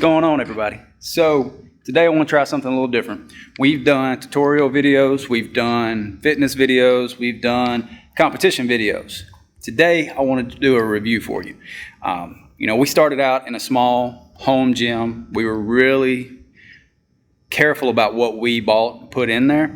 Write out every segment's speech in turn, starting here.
going on, everybody? So today I want to try something a little different. We've done tutorial videos, we've done fitness videos, we've done competition videos. Today I wanted to do a review for you. We started out in a small home gym. We were really careful about what we bought and put in there,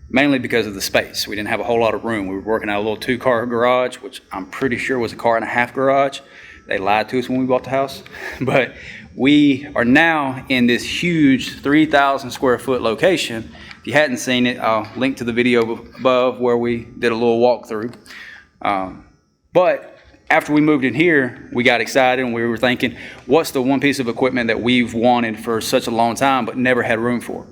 mainly because of the space. We didn't have a whole lot of room. We were working out a little 2-car garage, which I'm pretty sure was a 1.5-car garage. They lied to us when we bought the house. But we are now in this huge 3,000 square foot location. If you hadn't seen it, I'll link to the video above where we did a little walkthrough. But after we moved in here, we got excited and we were thinking, what's the one piece of equipment that we've wanted for such a long time but never had room for?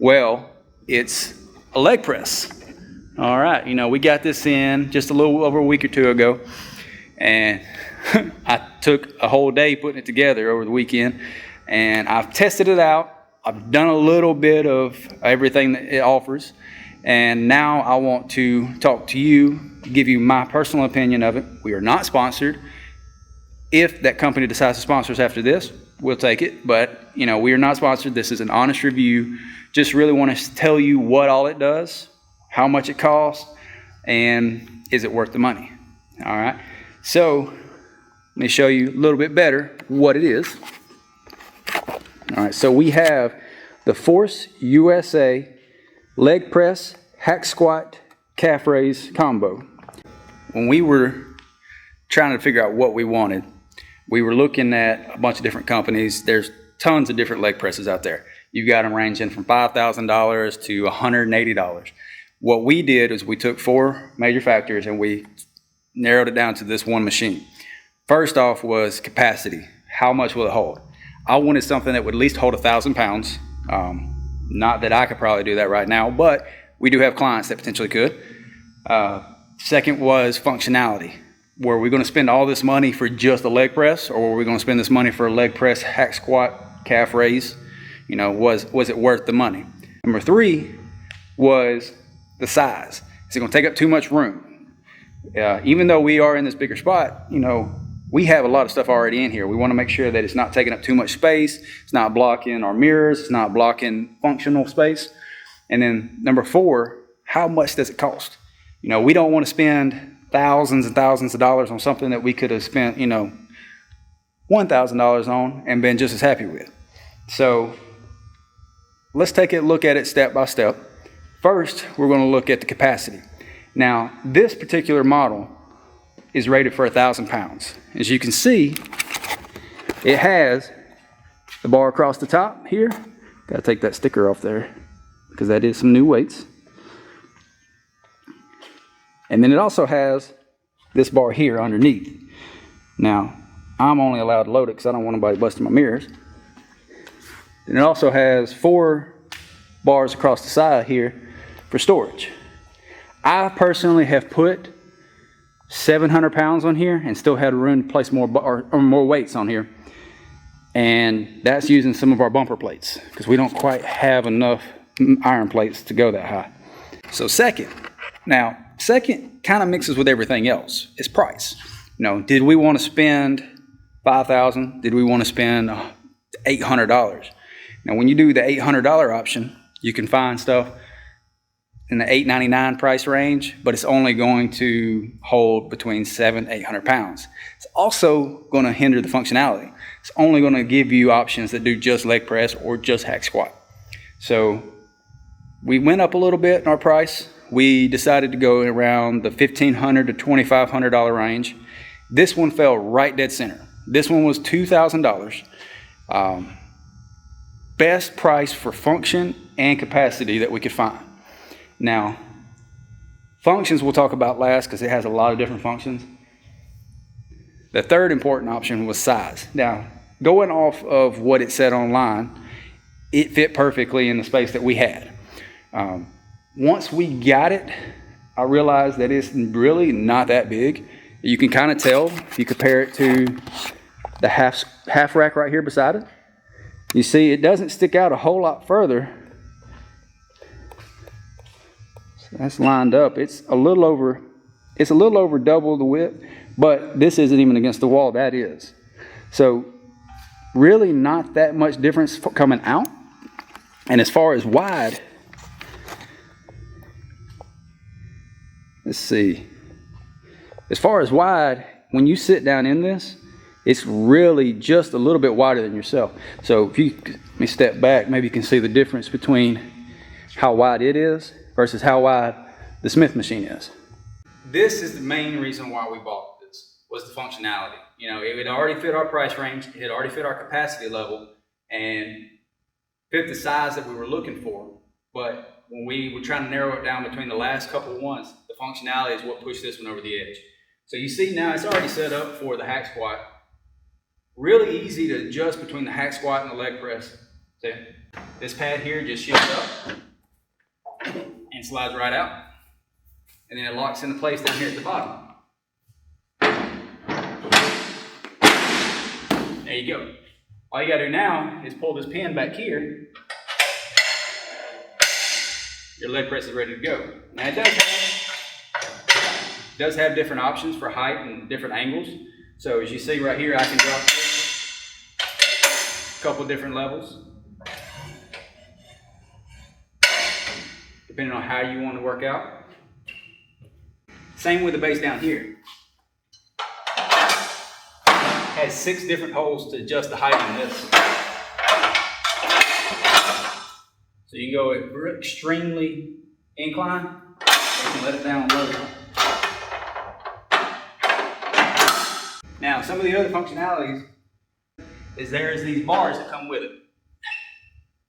Well, it's a leg press. All right, we got this in just a little over a week or two ago, and I took a whole day putting it together over the weekend, and I've tested it out. I've done a little bit of everything that it offers, and now I want to talk to you, give you my personal opinion of it. We are not sponsored. If that company decides to sponsor us after this, we'll take it, but we are not sponsored. This is an honest review. Just really want to tell you what all it does, how much it costs, and is it worth the money? All right, so let me show you a little bit better what it is. All right, so we have the Force USA leg press, hack squat, calf raise combo. When we were trying to figure out what we wanted, we were looking at a bunch of different companies. There's tons of different leg presses out there. You've got them ranging from $5,000 to $180. What we did is we took 4 major factors and we narrowed it down to this one machine. First off was capacity. How much will it hold? I wanted something that would at least hold 1,000 pounds. Not that I could probably do that right now, but we do have clients that potentially could. Second was functionality. Were we going to spend all this money for just a leg press, or were we going to spend this money for a leg press, hack squat, calf raise? Was it worth the money? Number 3 was the size. Is it going to take up too much room? Even though we are in this bigger spot, we have a lot of stuff already in here. We want to make sure that it's not taking up too much space. It's not blocking our mirrors. It's not blocking functional space. And then number 4, how much does it cost? We don't want to spend thousands and thousands of dollars on something that we could have spent, $1,000 on and been just as happy with. So let's take a look at it step by step. First, we're going to look at the capacity. Now, this particular model is rated for 1,000 pounds. As you can see, it has the bar across the top here. Got to take that sticker off there because that is some new weights. And then it also has this bar here underneath. Now, I'm only allowed to load it because I don't want anybody busting my mirrors. And it also has 4 bars across the side here for storage. I personally have put 700 pounds on here and still had room to place more weights on here. And that's using some of our bumper plates because we don't quite have enough iron plates to go that high. So second kind of mixes with everything else. It's price. Did we want to spend $5,000? Did we want to spend $800? Now, when you do the $800 option, you can find stuff in the $899 price range, but it's only going to hold between 700 and 800 pounds. It's also going to hinder the functionality. It's only going to give you options that do just leg press or just hack squat. So we went up a little bit in our price. We decided to go around the $1,500 to $2,500 range. This one fell right dead center. This one was $2,000. Best price for function and capacity that we could find. Now, functions we'll talk about last because it has a lot of different functions. The third important option was size. Now, going off of what it said online, it fit perfectly in the space that we had. Once we got it, I realized that it's really not that big. You can kind of tell if you compare it to the half rack right here beside it. You see, it doesn't stick out a whole lot further. So that's lined up. It's a little over double the width, but this isn't even against the wall. That is. So really not that much difference coming out. And as far as wide, let's see. As far as wide, when you sit down in this, it's really just a little bit wider than yourself. So if you let me step back, maybe you can see the difference between how wide it is versus how wide the Smith machine is. This is the main reason why we bought this, was the functionality. You know, it had already fit our price range, it had already fit our capacity level, and fit the size that we were looking for. But when we were trying to narrow it down between the last couple of ones, the functionality is what pushed this one over the edge. So you see now it's already set up for the hack squat. Really easy to adjust between the hack squat and the leg press. See, this pad here just shifts up and slides right out. And then it locks into place down here at the bottom. There you go. All you gotta do now is pull this pin back here. Your leg press is ready to go. Now it does have different options for height and different angles. So as you see right here, I can drop this a couple different levels, depending on how you want to work out. Same with the base down here. Has 6 different holes to adjust the height on this. So you can go at extremely incline, or you can let it down low. Now, some of the other functionalities is there's these bars that come with it.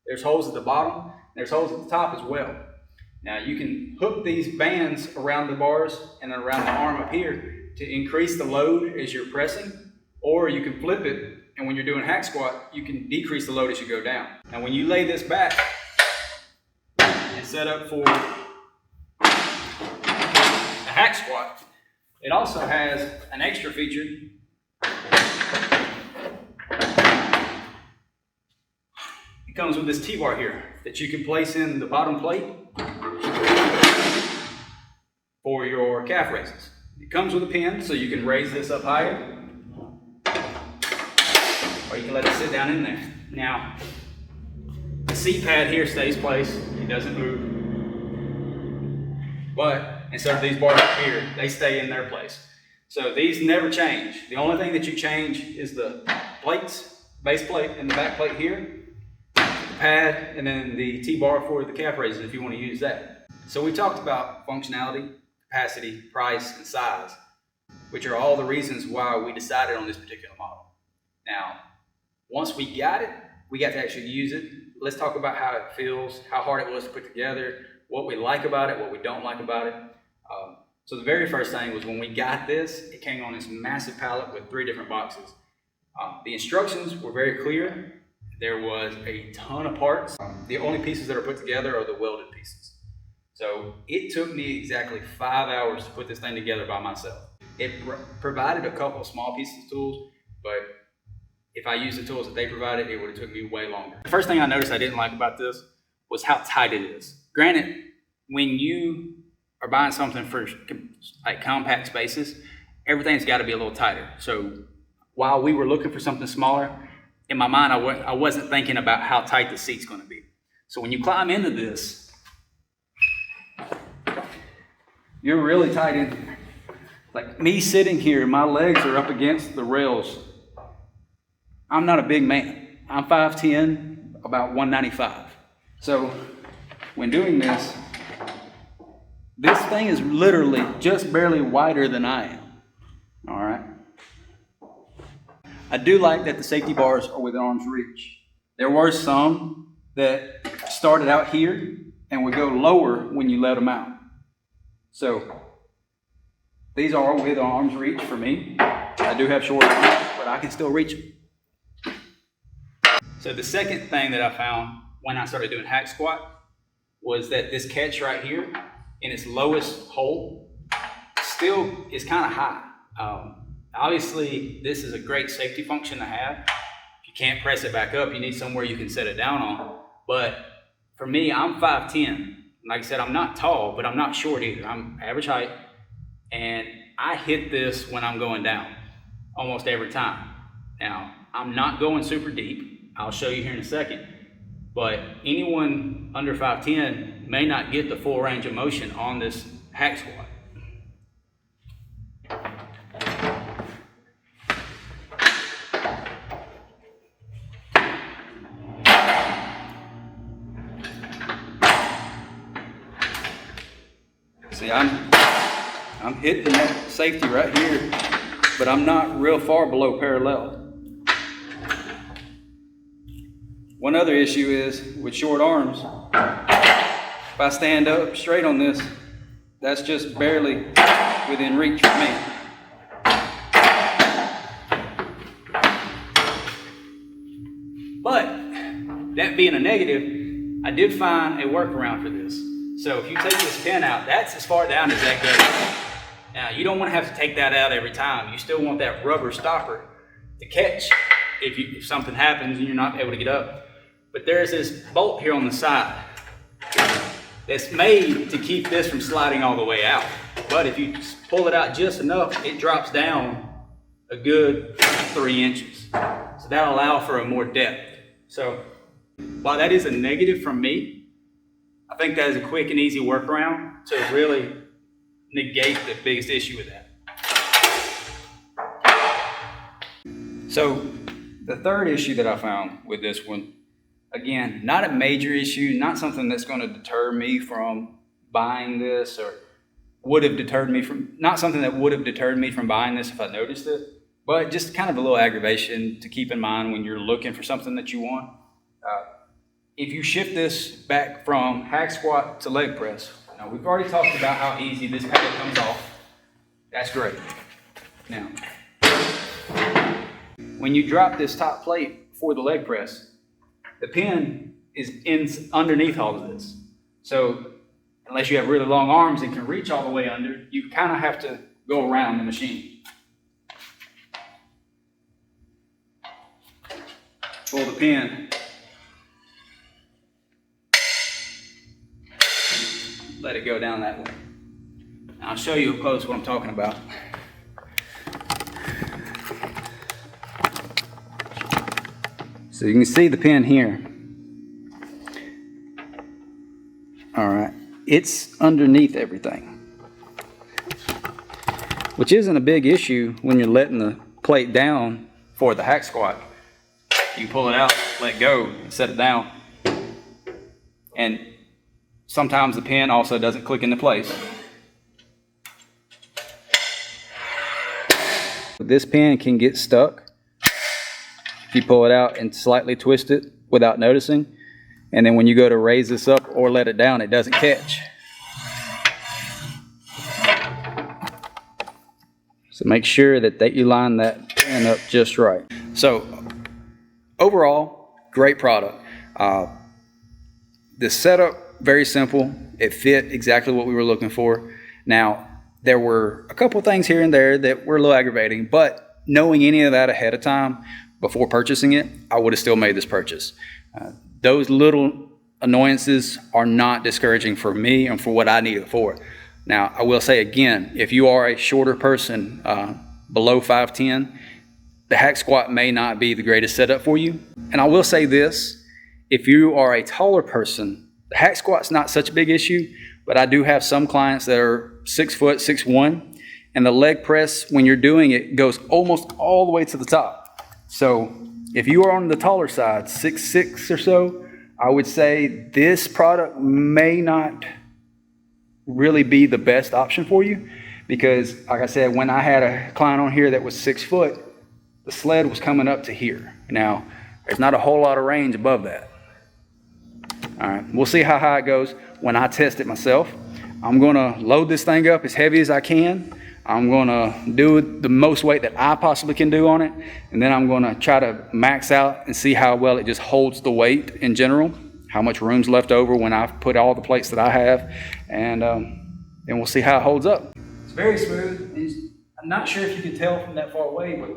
There's holes at the bottom, there's holes at the top as well. Now you can hook these bands around the bars and around the arm up here to increase the load as you're pressing, or you can flip it, and when you're doing hack squat, you can decrease the load as you go down. Now when you lay this back and set up for the hack squat, it also has an extra feature. It comes with this T-bar here that you can place in the bottom plate for your calf raises. It comes with a pin, so you can raise this up higher, or you can let it sit down in there. Now, the seat pad here stays placed, it doesn't move. But instead of these bars up here, they stay in their place. So these never change. The only thing that you change is the plates, base plate and the back plate here, the pad, and then the T-bar for the calf raises if you want to use that. So we talked about functionality, capacity, price, and size, which are all the reasons why we decided on this particular model. Now, once we got it, we got to actually use it. Let's talk about how it feels, how hard it was to put together, what we like about it, what we don't like about it. So the very first thing was when we got this, it came on this massive pallet with 3 different boxes. The instructions were very clear. There was a ton of parts. The only pieces that are put together are the welded pieces. So it took me exactly 5 hours to put this thing together by myself. It provided a couple of small pieces of tools, but if I used the tools that they provided, it would have took me way longer. The first thing I noticed I didn't like about this was how tight it is. Granted, when you are buying something for like compact spaces, everything's got to be a little tighter. So while we were looking for something smaller, in my mind, I wasn't thinking about how tight the seat's going to be. So when you climb into this, you're really tight in here. Like me sitting here, my legs are up against the rails. I'm not a big man. I'm 5'10", about 195. So when doing this, this thing is literally just barely wider than I am. All right. I do like that the safety bars are within arm's reach. There were some that started out here and would go lower when you let them out. So these are within arm's reach for me. I do have short arms, but I can still reach them. So the second thing that I found when I started doing hack squat was that this catch right here in its lowest hole still is kind of high. Obviously, this is a great safety function to have. If you can't press it back up, you need somewhere you can set it down on. But for me, I'm 5'10". Like I said, I'm not tall, but I'm not short either. I'm average height, and I hit this when I'm going down almost every time. Now, I'm not going super deep. I'll show you here in a second. But anyone under 5'10" may not get the full range of motion on this hack squat. See, I'm hitting that safety right here, but I'm not real far below parallel. One other issue is with short arms, if I stand up straight on this, that's just barely within reach for me. But that being a negative, I did find a workaround for this. So if you take this pin out, that's as far down as that goes. Now, you don't want to have to take that out every time. You still want that rubber stopper to catch if something happens and you're not able to get up. But there's this bolt here on the side that's made to keep this from sliding all the way out. But if you pull it out just enough, it drops down a good 3 inches. So that'll allow for a more depth. So while that is a negative from me, I think that is a quick and easy workaround to really negate the biggest issue with that. So the third issue that I found with this one, again, not a major issue, not something that's going to deter me from buying this, or not something that would have deterred me from buying this if I noticed it, but just kind of a little aggravation to keep in mind when you're looking for something that you want. If you shift this back from hack squat to leg press, now we've already talked about how easy this paddle comes off. That's great. Now, when you drop this top plate for the leg press, the pin is underneath all of this. So unless you have really long arms and can reach all the way under, you kind of have to go around the machine. Pull the pin. Let it go down that way. I'll show you up close what I'm talking about. So you can see the pin here. All right, it's underneath everything, which isn't a big issue when you're letting the plate down for the hack squat. You pull it out, let go, set it down. And sometimes the pin also doesn't click into place. This pin can get stuck if you pull it out and slightly twist it without noticing. And then when you go to raise this up or let it down, it doesn't catch. So make sure that you line that pin up just right. So overall, great product. The setup, very simple. It fit exactly what we were looking for. Now, there were a couple things here and there that were a little aggravating, but knowing any of that ahead of time before purchasing it, I would have still made this purchase. Those little annoyances are not discouraging for me and for what I need it for. Now, I will say again, if you are a shorter person, below 5'10", the hack squat may not be the greatest setup for you. And I will say this, if you are a taller person, the hack squat's not such a big issue, but I do have some clients that are 6 foot, 6'1", and the leg press, when you're doing it, goes almost all the way to the top. So if you are on the taller side, 6'6" or so, I would say this product may not really be the best option for you, because like I said, when I had a client on here that was 6 foot, the sled was coming up to here. Now, there's not a whole lot of range above that. All right, we'll see how high it goes when I test it myself. I'm gonna load this thing up as heavy as I can. I'm gonna do the most weight that I possibly can do on it, and then I'm gonna try to max out and see how well it just holds the weight in general, how much room's left over when I've put all the plates that I have, and then we'll see how it holds up. It's very smooth. I'm not sure if you can tell from that far away, but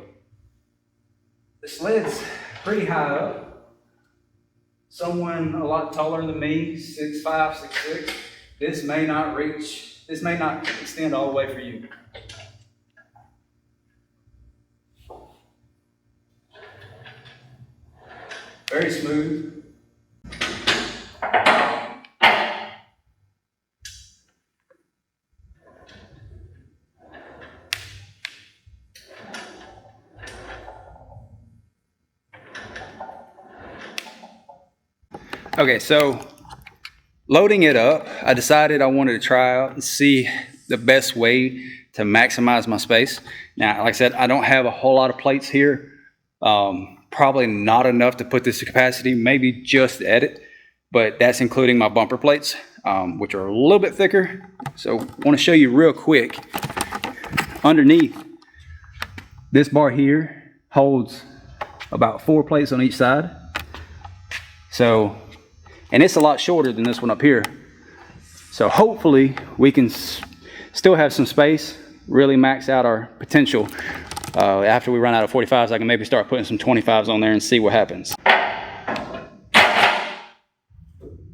the sled's pretty high up. Someone a lot taller than me, 6'5", 6'6", this may not extend all the way for you. Very smooth. Okay, so loading it up, I decided I wanted to try out and see the best way to maximize my space. Now, like I said, I don't have a whole lot of plates here. Probably not enough to put this to capacity, maybe just edit, but that's including my bumper plates, which are a little bit thicker. So I want to show you real quick. Underneath, this bar here holds about 4 plates on each side. So, and it's a lot shorter than this one up here. So hopefully we can still have some space, really max out our potential. After we run out of 45s, I can maybe start putting some 25s on there and see what happens.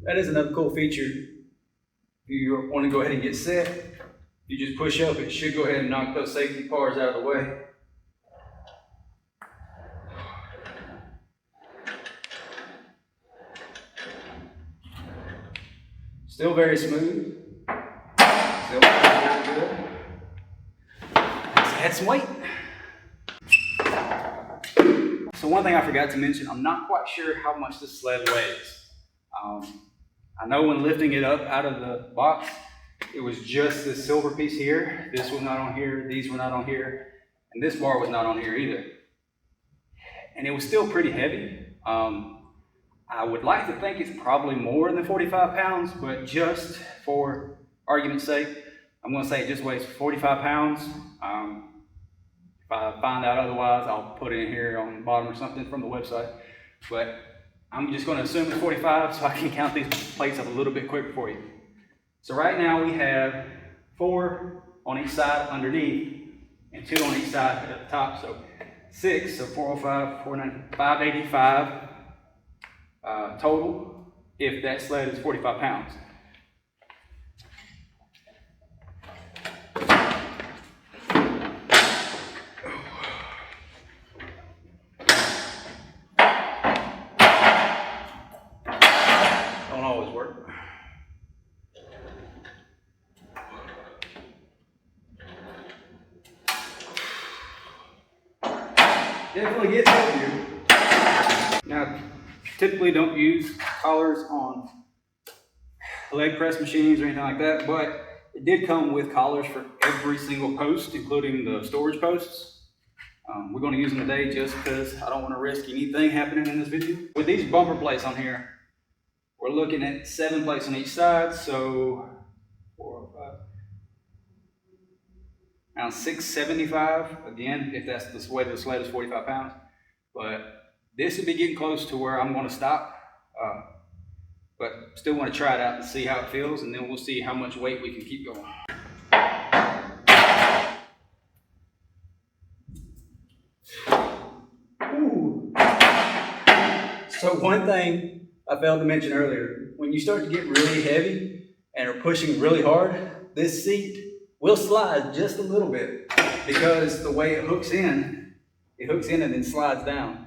That is another cool feature. If you want to go ahead and get set, you just push up, it should go ahead and knock those safety bars out of the way. Still very smooth. Still very good. Let's add some weight. So one thing I forgot to mention, I'm not quite sure how much this sled weighs. I know when lifting it up out of the box, it was just this silver piece here. This was not on here, these were not on here, and this bar was not on here either. And it was still pretty heavy. I would like to think it's probably more than 45 pounds, but just for argument's sake, I'm going to say it just weighs 45 pounds. If I find out otherwise, I'll put it in here on the bottom or something from the website. But I'm just going to assume it's 45 so I can count these plates up a little bit quicker for you. So right now we have 4 on each side underneath and 2 on each side at the top. So 6, so 405, 490, 585 total if that sled is 45 pounds. Don't always work. Definitely gets heavier. Now, typically don't use collars on leg press machines or anything like that, but it did come with collars for every single post, including the storage posts. We're going to use them today just because I don't want to risk anything happening in this video. With these bumper plates on here, we're looking at 7 plates on each side, so 4, 5, around 675. Again, if that's the weight of the sled is 45 pounds, but this would be getting close to where I'm going to stop, but still want to try it out and see how it feels, and then we'll see how much weight we can keep going. Ooh. So one thing I failed to mention earlier, when you start to get really heavy and are pushing really hard, this seat will slide just a little bit because the way it hooks in and then slides down.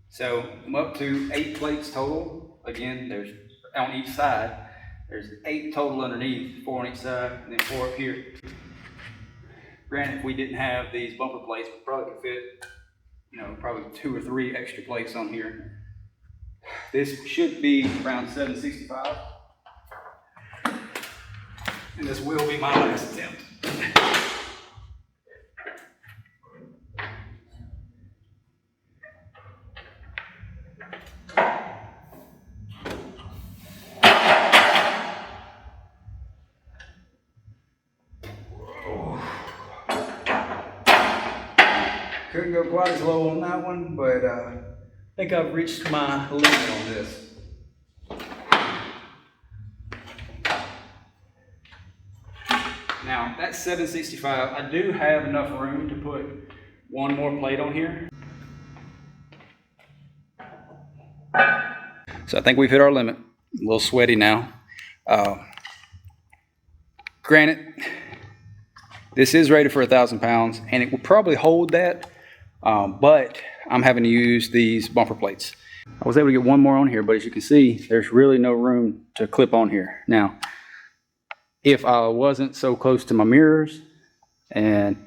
So I'm up to 8 plates total. Again, there's on each side. There's 8 total underneath, 4 on each side, and then 4 up here. Granted, if we didn't have these bumper plates, we probably could fit, probably 2 or 3 extra plates on here. This should be around 765. And this will be my last attempt. Couldn't go quite as low on that one, but I think I've reached my limit on this. Now, that's 765. I do have enough room to put 1 more plate on here. So I think we've hit our limit. A little sweaty now. Granted, this is rated for 1,000 pounds, and it will probably hold that but I'm having to use these bumper plates. I was able to get one more on here, but as you can see, there's really no room to clip on here. Now, if I wasn't so close to my mirrors and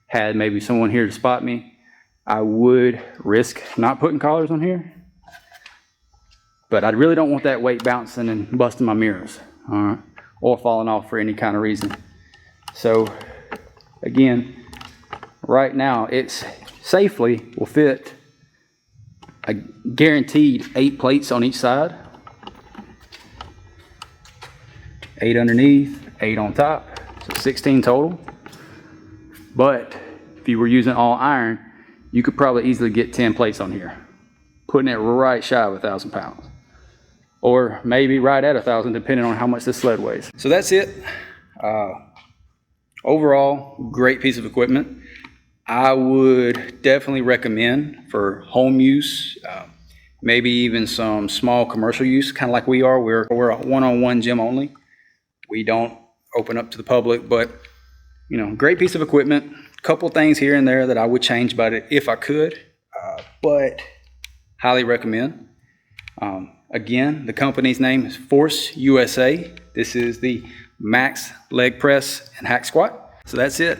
had maybe someone here to spot me, I would risk not putting collars on here. But I really don't want that weight bouncing and busting my mirrors, all right, or falling off for any kind of reason. So again, right now it's safely will fit a guaranteed 8 plates on each side. 8 underneath, 8 on top, so 16 total. But if you were using all iron, you could probably easily get 10 plates on here, putting it right shy of 1,000 pounds. Or maybe right at 1,000, depending on how much this sled weighs. So that's it. Overall, great piece of equipment. I would definitely recommend for home use, maybe even some small commercial use, kind of like we are. We're a one-on-one gym only. We don't open up to the public, but you know, great piece of equipment. Couple things here and there that I would change about it if I could, but highly recommend. Again, the company's name is Force USA. This is the max leg press and hack squat. So that's it.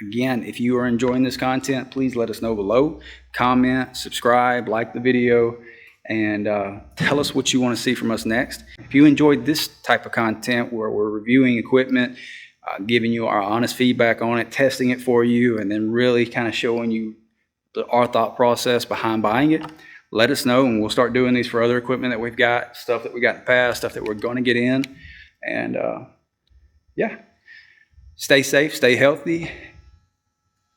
Again, if you are enjoying this content, please let us know below. Comment, subscribe, like the video, and tell us what you want to see from us next. If you enjoyed this type of content where we're reviewing equipment, giving you our honest feedback on it, testing it for you, and then really kind of showing you our thought process behind buying it, let us know, and we'll start doing these for other equipment that we've got, stuff that we got in the past, stuff that we're going to get in. And yeah, stay safe, stay healthy.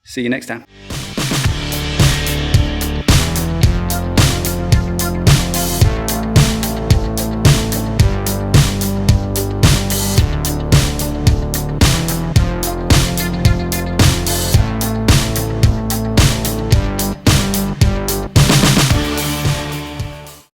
See you next time.